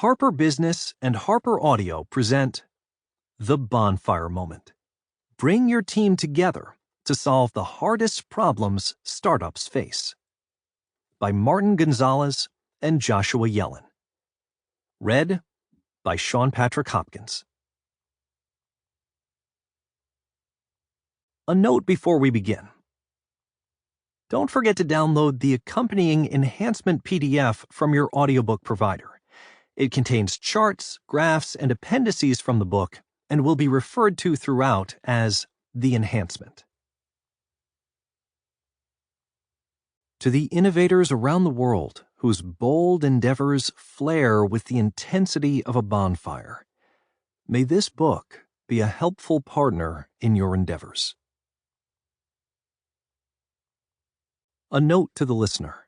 Harper Business and HarperAudio present The Bonfire Moment. Bring your team together to solve the hardest problems startups face. By Martin Gonzalez and Joshua Yellin. Read by Sean Patrick Hopkins. A note before we begin. Don't forget to download the accompanying enhancement PDF from your audiobook provider. It contains charts, graphs, and appendices from the book and will be referred to throughout as the enhancement. To the innovators around the world whose bold endeavors flare with the intensity of a bonfire, may this book be a helpful partner in your endeavors. A note to the listener.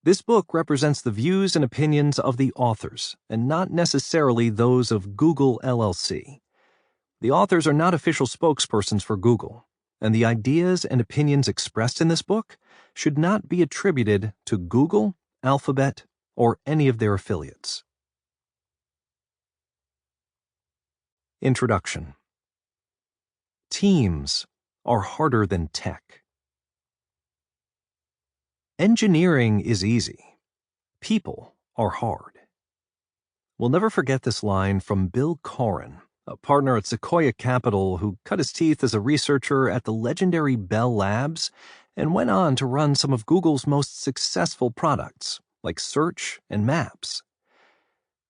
This book represents the views and opinions of the authors, and not necessarily those of Google LLC. The authors are not official spokespersons for Google, and the ideas and opinions expressed in this book should not be attributed to Google, Alphabet, or any of their affiliates. Introduction. Teams are harder than tech. Engineering is easy. People are hard. We'll never forget this line from Bill Corin, a partner at Sequoia Capital who cut his teeth as a researcher at the legendary Bell Labs and went on to run some of Google's most successful products, like Search and Maps.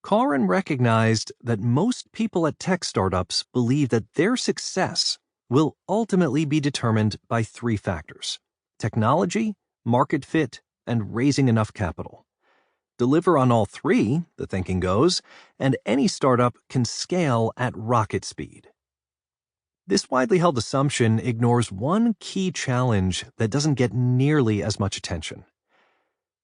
Corin recognized that most people at tech startups believe that their success will ultimately be determined by three factors: technology, market fit, and raising enough capital. Deliver on all three, the thinking goes, and any startup can scale at rocket speed. This widely held assumption ignores one key challenge that doesn't get nearly as much attention.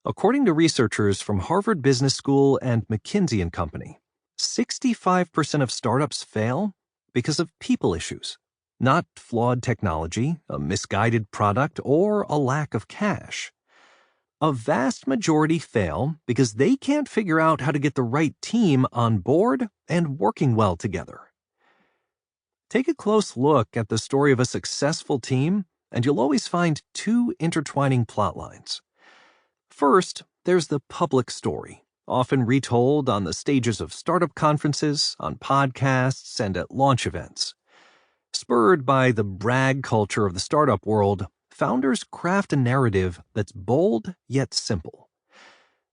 According to researchers from Harvard Business School and McKinsey & Company, 65% of startups fail because of people issues. Not flawed technology, a misguided product, or a lack of cash. A vast majority fail because they can't figure out how to get the right team on board and working well together. Take a close look at the story of a successful team, and you'll always find two intertwining plot lines. First, there's the public story, often retold on the stages of startup conferences, on podcasts, and at launch events. Spurred by the brag culture of the startup world, founders craft a narrative that's bold yet simple.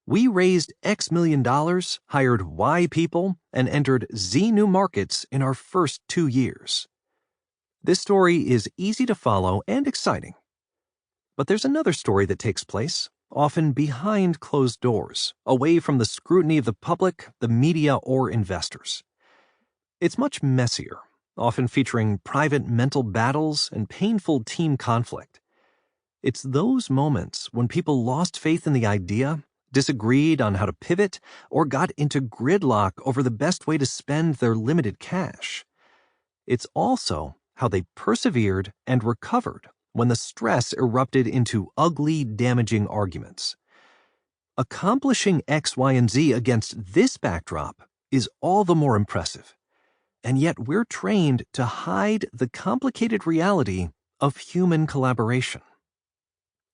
We raised X million dollars, hired Y people, and entered Z new markets in our first 2 years. This story is easy to follow and exciting. But there's another story that takes place, often behind closed doors, away from the scrutiny of the public, the media, or investors. It's much messier, often featuring private mental battles and painful team conflict. It's those moments when people lost faith in the idea, disagreed on how to pivot, or got into gridlock over the best way to spend their limited cash. It's also how they persevered and recovered when the stress erupted into ugly, damaging arguments. Accomplishing X, Y, and Z against this backdrop is all the more impressive. And yet we're trained to hide the complicated reality of human collaboration.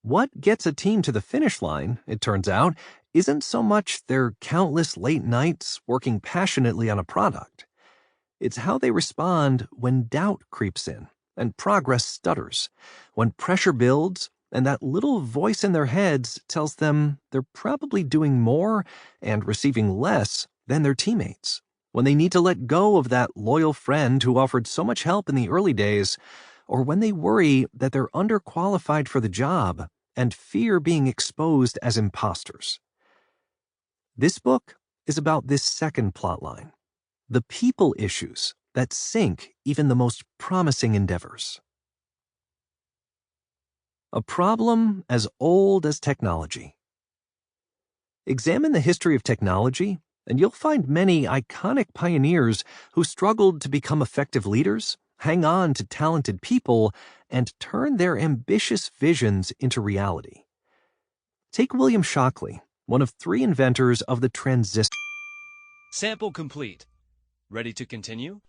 What gets a team to the finish line, it turns out, isn't so much their countless late nights working passionately on a product. It's how they respond when doubt creeps in and progress stutters, when pressure builds and that little voice in their heads tells them they're probably doing more and receiving less than their teammates, when they need to let go of that loyal friend who offered so much help in the early days, or when they worry that they're underqualified for the job and fear being exposed as imposters. This book is about this second plotline, the people issues that sink even the most promising endeavors. A problem as old as technology. Examine the history of technology, and you'll find many iconic pioneers who struggled to become effective leaders, hang on to talented people, and turn their ambitious visions into reality. Take William Shockley, one of 3 inventors of the transistor. Sample complete. Ready to continue?